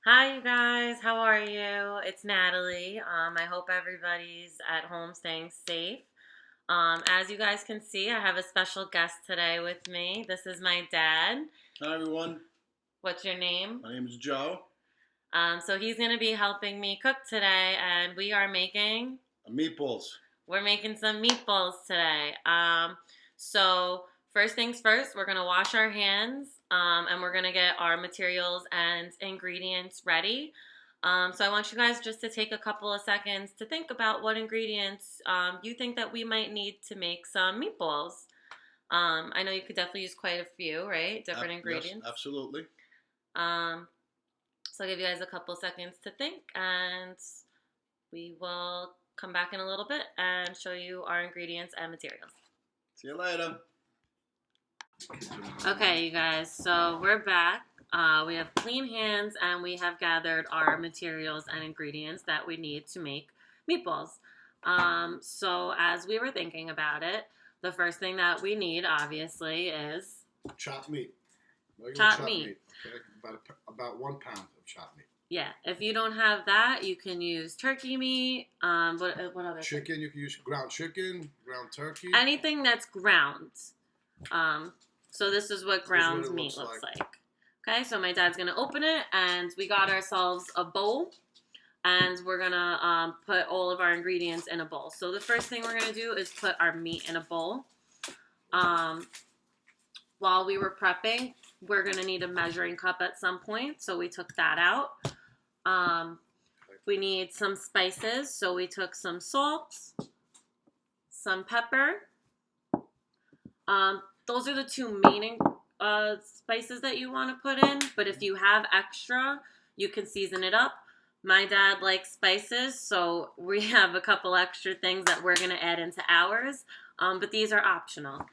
Hi, you guys. How are you? It's Natalie. I hope everybody's at home staying safe. As you guys can see, I have a special guest today with me. This is my dad. Hi everyone, What's your name? my name is Joe. So he's going to be helping me cook today, and Meatballs. we're making some meatballs today. So first things first, we're going to wash our hands, and we're going to get our materials and ingredients ready. So I want you guys just to take a couple of seconds to think about what ingredients you think that we might need to make some meatballs. I know you could definitely use quite a few, right? Different ingredients. Yes, absolutely. Um, so I'll give you guys a couple seconds to think, and we will come back in a little bit and show you our ingredients and materials. See you later. Okay, you guys, so we're back. We have clean hands and we have gathered our materials and ingredients that we need to make meatballs. So as we were thinking about it, the first thing that we need, obviously, is Chopped meat. chopped meat. Okay, about 1 pound of chopped meat. Yeah, if you don't have that, you can use turkey meat. What other Chicken, you can use ground chicken, ground turkey. anything that's ground. So this is what ground meat looks looks like. Okay, so my dad's gonna open it, and we got ourselves a bowl, and we're gonna put all of our ingredients in a bowl. So the first thing we're gonna do is put our meat in a bowl. While we were prepping, we're gonna need a measuring cup at some point, so we took that out. We need some spices, so we took some salt, some pepper. Those are the two main spices that you want to put in, but if you have extra, you can season it up. My dad likes spices, so we have a couple extra things that we're going to add into ours, but these are optional.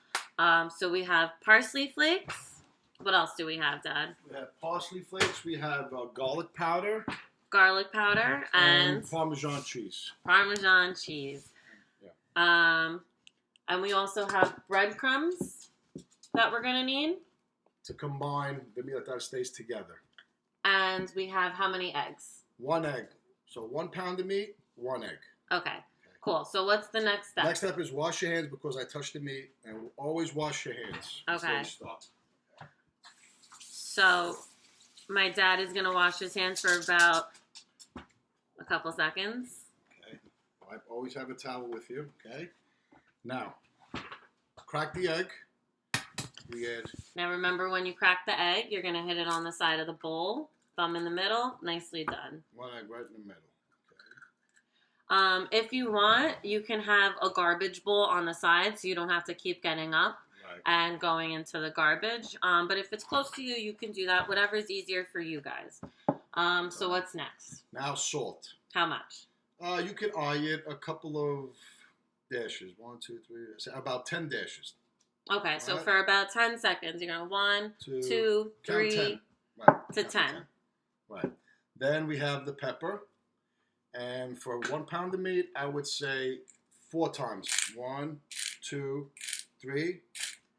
So we have parsley flakes. What else do we have, Dad? We have parsley flakes, we have garlic powder. Garlic powder and Parmesan cheese. Parmesan cheese. Yeah. And we also have breadcrumbs that we're going to need. To combine the meat that stays together. And we have how many eggs? 1 egg. So 1 pound of meat, 1 egg. Okay, cool. So what's the next step? Next step is wash your hands because I touched the meat, and always wash your hands. Okay. Before you start. So my dad is going to wash his hands for about a couple seconds. Okay. I always have a towel with you. Okay. Now, crack the egg. We add. Now remember, when you crack the egg, you're going to hit it on the side of the bowl. Thumb in the middle. Nicely done. 1 egg right in the middle. Okay. If you want, you can have a garbage bowl on the side so you don't have to keep getting up and going into the garbage. But if it's close to you, you can do that. Whatever's easier for you guys. So what's next? Now salt. How much? You can eye it a couple of dashes. 1, 2, 3. About 10 dashes. Okay, so for about 10 seconds, you're going 1, 2, 3, 10. to 10. Right. Then we have the pepper. And for 1 pound of meat, I would say 4 times. 1, 2, 3,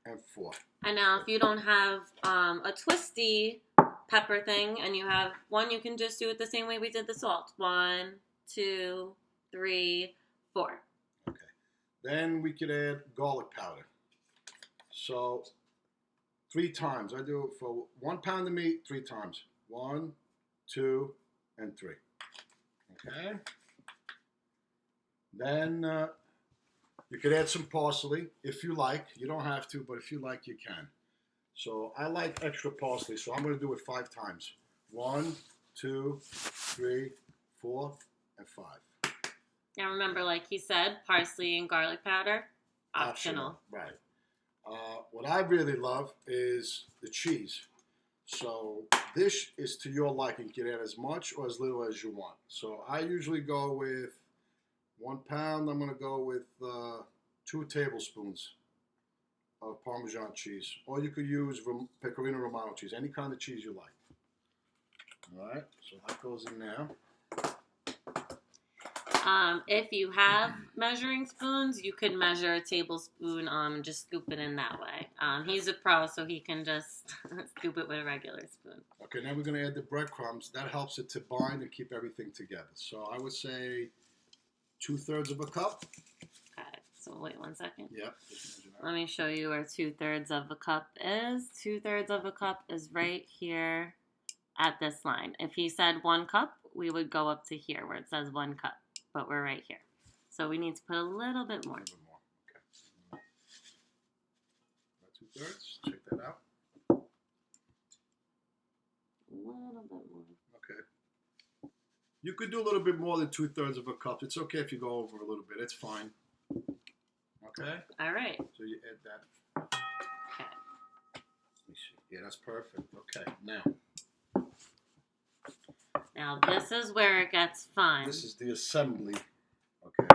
and 4. And now if you don't have a twisty pepper thing and you have one, you can just do it the same way we did the salt. 1, 2, 3, 4. Okay. Then we could add garlic powder. So 3 times. I do it for 1 pound of meat 3 times. 1, 2, and 3. Okay. Then you could add some parsley if you like. You don't have to, but if you like, you can. So I like extra parsley, so I'm going to do it 5 times. 1, 2, 3, 4, and 5. Now remember, like he said, parsley and garlic powder, optional. Right. What I really love is the cheese. So this is to your liking. You can add as much or as little as you want. So I usually go with 1 pound. I'm going to go with 2 tablespoons of Parmesan cheese. Or you could use Pecorino Romano cheese, any kind of cheese you like. All right, so that goes in there. If you have measuring spoons, you could measure a tablespoon. Just scoop it in that way. He's a pro, so he can just scoop it with a regular spoon. Okay, now we're going to add the breadcrumbs. That helps it to bind and keep everything together. So I would say 2/3 of a cup. Okay, so wait 1 second. Yep. Let me show you where 2/3 of a cup is. 2/3 of a cup is right here at this line. If he said 1 cup, we would go up to here where it says 1 cup, but we're right here. So we need to put a little bit more. A little bit more. Okay. About 2/3. Check that out. A little bit more. Okay. You could do a little bit more than 2/3 of a cup. It's okay if you go over a little bit. It's fine. Okay. All right. So you add that. Okay. Let me see. Yeah, that's perfect. Okay. Now this is where it gets fun. This is the assembly. Okay.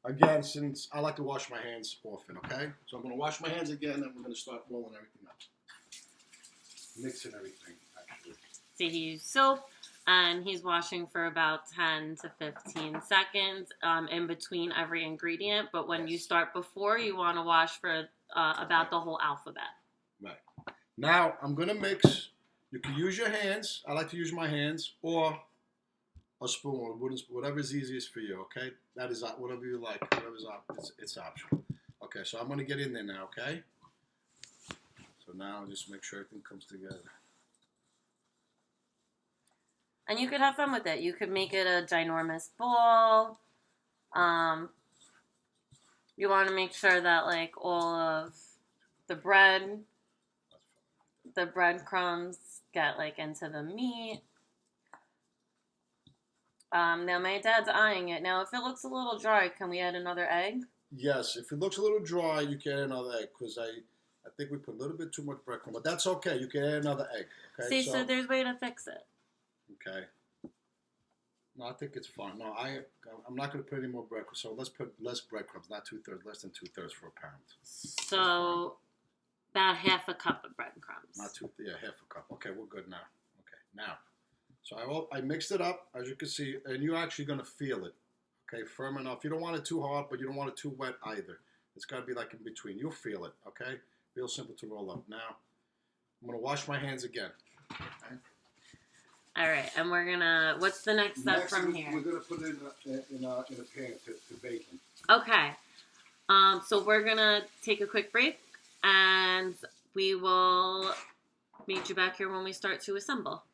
Again, since I like to wash my hands often, okay? So I'm going to wash my hands again, and we're going to start rolling everything up. Mixing everything, actually. See, he used soap, and he's washing for about 10 to 15 seconds in between every ingredient. But when you start before, you want to wash for about the whole alphabet. Right. Now, I'm going to mix. You can use your hands. I like to use my hands, or a spoon or a wooden spoon, whatever is easiest for you, okay? That is whatever you like. It's optional. Okay, so I'm going to get in there now, okay? So now just make sure everything comes together. And you could have fun with it. You could make it a ginormous ball. You want to make sure that like all of the breadcrumbs get like into the meat. Now my dad's eyeing it. Now if it looks a little dry, can we add another egg? Yes, if it looks a little dry, you can add another egg because I think we put a little bit too much breadcrumb, but that's okay. You can add another egg. Okay. See, so there's a way to fix it. Okay. No, I think it's fine. No, I'm not going to put any more breadcrumbs. So let's put less breadcrumbs, not 2/3, less than 2/3 for a pound. So about half a cup of breadcrumbs. Not half a cup. Okay, we're good now. Okay, now. So I mixed it up, as you can see, and you're actually going to feel it. Okay, firm enough. You don't want it too hard, but you don't want it too wet either. It's got to be like in between. You'll feel it, okay? Real simple to roll up. Now, I'm going to wash my hands again. Okay? All right, and we're going to, what's the next step from here? We're going to put it in a pan to bake them. Okay, so we're going to take a quick break, and we will meet you back here when we start to assemble.